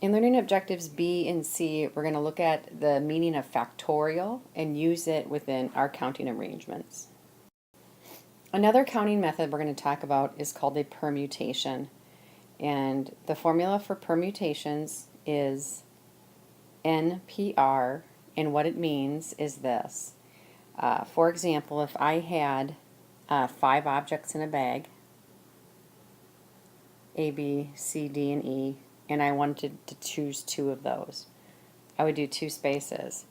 In learning objectives B and C, we're going to look at the meaning of factorial and use it within our counting arrangements. Another counting method we're going to talk about is called a permutation. And the formula for permutations is NPR, and what it means is this. For example, if I had 5 objects in a bag, A, B, C, D, and E, and I wanted to choose 2 of those, I would do 2 spaces.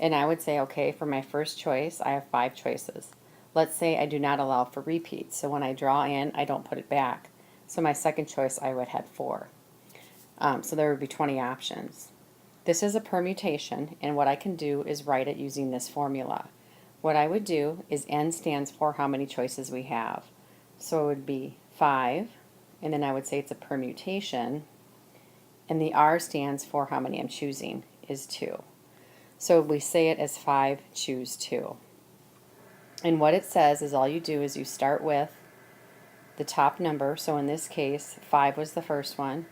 And I would say, okay, for my first choice, I have 5 choices. Let's say I do not allow for repeats, so when I draw in, I don't put it back. So my second choice, I would have 4. So there would be 20 options. This is a permutation, and what I can do is write it using this formula. What I would do is N stands for how many choices we have. So it would be 5, and then I would say it's a permutation, and the R stands for how many I'm choosing, is 2. So we say it as 5, choose 2. And what it says is all you do is you start with the top number, so in this case 5 was the first one,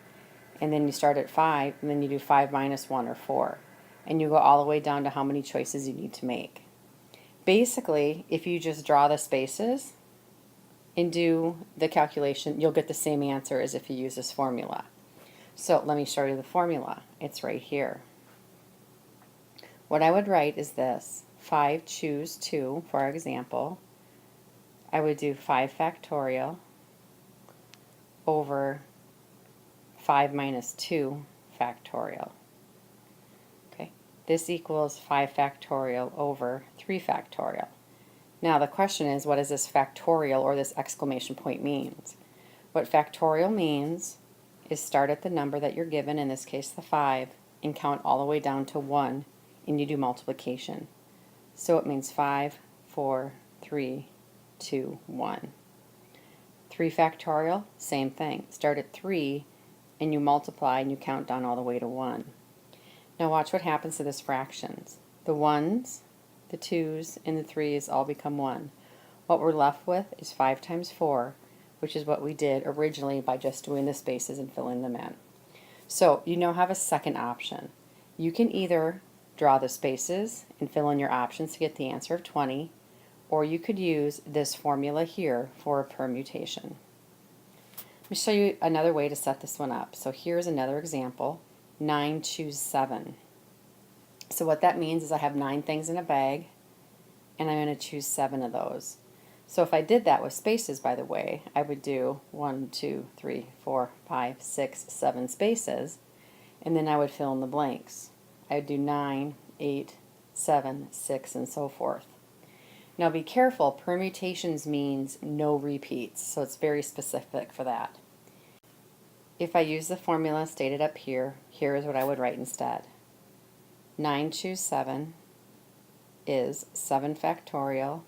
and then you start at 5, and then you do 5 minus 1 or 4. And you go all the way down to how many choices you need to make. Basically, if you just draw the spaces and do the calculation, you'll get the same answer as if you use this formula. So let me show you the formula. It's right here. What I would write is this. 5 choose 2, for example. I would do 5 factorial over 5 minus 2 factorial. Okay, this equals 5 factorial over 3 factorial. Now the question is, what does this factorial or this exclamation point means? What factorial means is start at the number that you're given, in this case the 5, and count all the way down to 1, and you do multiplication. So it means 5, 4, 3, 2, 1. 3 factorial, same thing. Start at 3, and you multiply and you count down all the way to 1. Now watch what happens to this fractions. The 1s, the 2s, and the 3s all become 1. What we're left with is 5 times 4, which is what we did originally by just doing the spaces and filling them in. So you now have a second option. You can either draw the spaces and fill in your options to get the answer of 20, or you could use this formula here for a permutation. Let me show you another way to set this one up. So here's another example. 9 choose 7. So what that means is I have 9 things in a bag, and I'm going to choose 7 of those. So if I did that with spaces, by the way, I would do 1, 2, 3, 4, 5, 6, 7 spaces, and then I would fill in the blanks. I would do 9, 8, 7, 6, and so forth. Now be careful, permutations means no repeats, so it's very specific for that. If I use the formula stated up here, here is what I would write instead. 9 choose 7 is 7 factorial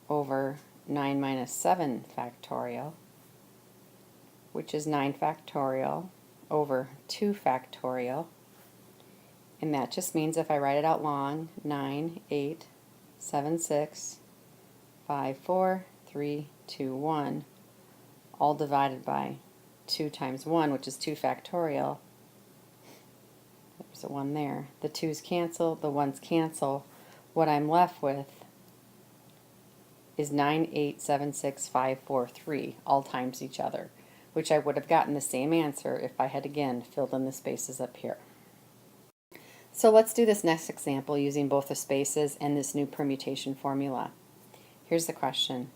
over 9 minus 7 factorial, which is 9 factorial over 2 factorial. And that just means if I write it out long, 9, 8, 7, 6, 5, 4, 3, 2, 1, all divided by 2 times 1, which is 2 factorial. There's a 1 there. The 2's cancel, the 1's cancel. What I'm left with is 9, 8, 7, 6, 5, 4, 3, all times each other, which I would have gotten the same answer if I had again filled in the spaces up here. So let's do this next example using both the spaces and this new permutation formula. Here's the question.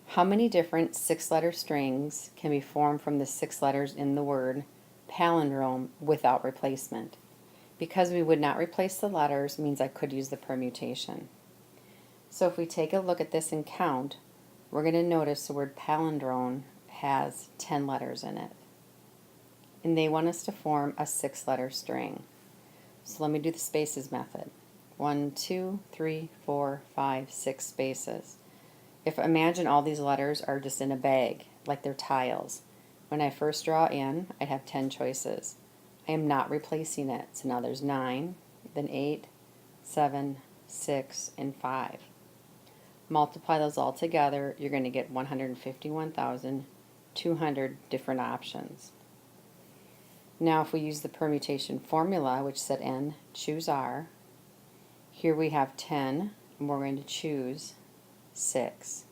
How many different 6-letter strings can be formed from the 6 letters in the word palindrome without replacement? Because we would not replace the letters means I could use the permutation. So if we take a look at this and count, we're going to notice the word palindrome has 10 letters in it. And they want us to form a 6-letter string. So let me do the spaces method. 1, 2, 3, 4, 5, 6 spaces. Imagine all these letters are just in a bag, like they're tiles. When I first draw in, I'd have 10 choices. I am not replacing it. So now there's 9, then 8, 7, 6, and 5. Multiply those all together, you're going to get 151,200 different options. Now if we use the permutation formula, which said n, choose r, here we have 10, and we're going to choose 6.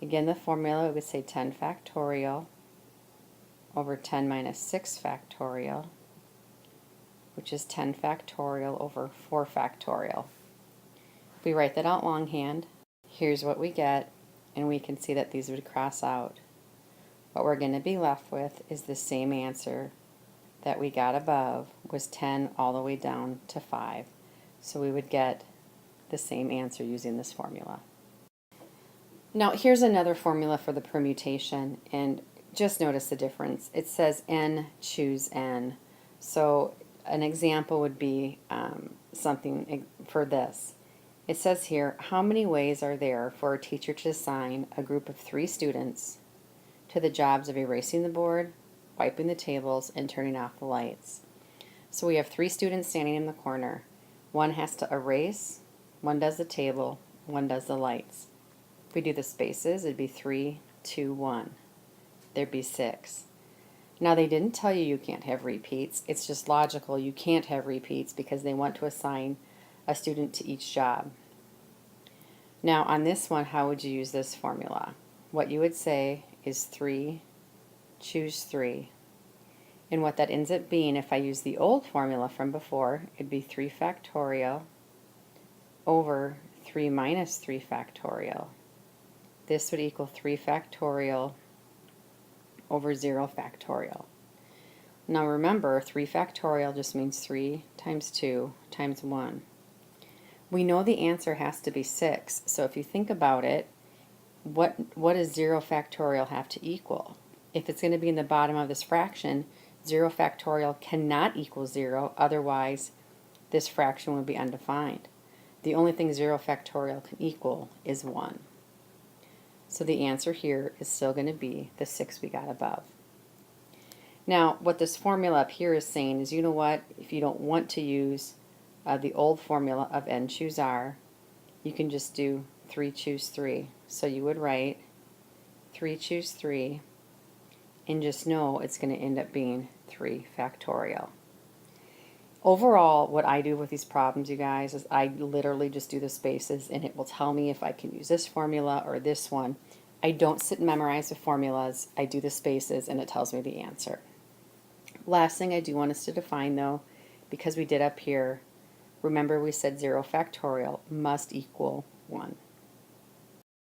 Again, the formula would say 10 factorial over 10 minus 6 factorial, which is 10 factorial over 4 factorial. If we write that out longhand, here's what we get, and we can see that these would cross out. What we're going to be left with is the same answer that we got above, was 10 all the way down to 5. So we would get the same answer using this formula. Now here's another formula for the permutation, and just notice the difference. It says n, choose n. So an example would be something for this. It says here, how many ways are there for a teacher to assign a group of 3 students to the jobs of erasing the board, wiping the tables, and turning off the lights? So we have 3 students standing in the corner. One has to erase, one does the table, one does the lights. If we do the spaces, it'd be 3, 2, 1. There'd be 6. Now they didn't tell you can't have repeats. It's just logical. You can't have repeats because they want to assign a student to each job. Now on this one, how would you use this formula? What you would say is 3, choose 3. And what that ends up being, if I use the old formula from before, it'd be 3 factorial over 3 minus 3 factorial. This would equal 3 factorial over 0 factorial. Now remember, 3 factorial just means 3 times 2 times 1. We know the answer has to be 6, so if you think about it, what does 0 factorial have to equal? If it's going to be in the bottom of this fraction, 0 factorial cannot equal 0, otherwise this fraction would be undefined. The only thing 0 factorial can equal is 1. So the answer here is still going to be the 6 we got above. Now, what this formula up here is saying is, you know what, if you don't want to use the old formula of n choose r, you can just do 3 choose 3. So you would write 3 choose 3, and just know it's going to end up being 3 factorial. Overall, what I do with these problems, you guys, is I literally just do the spaces, and it will tell me if I can use this formula or this one. I don't sit and memorize the formulas. I do the spaces, and it tells me the answer. Last thing I do want us to define, though, because we did up here, remember we said 0 factorial must equal 1.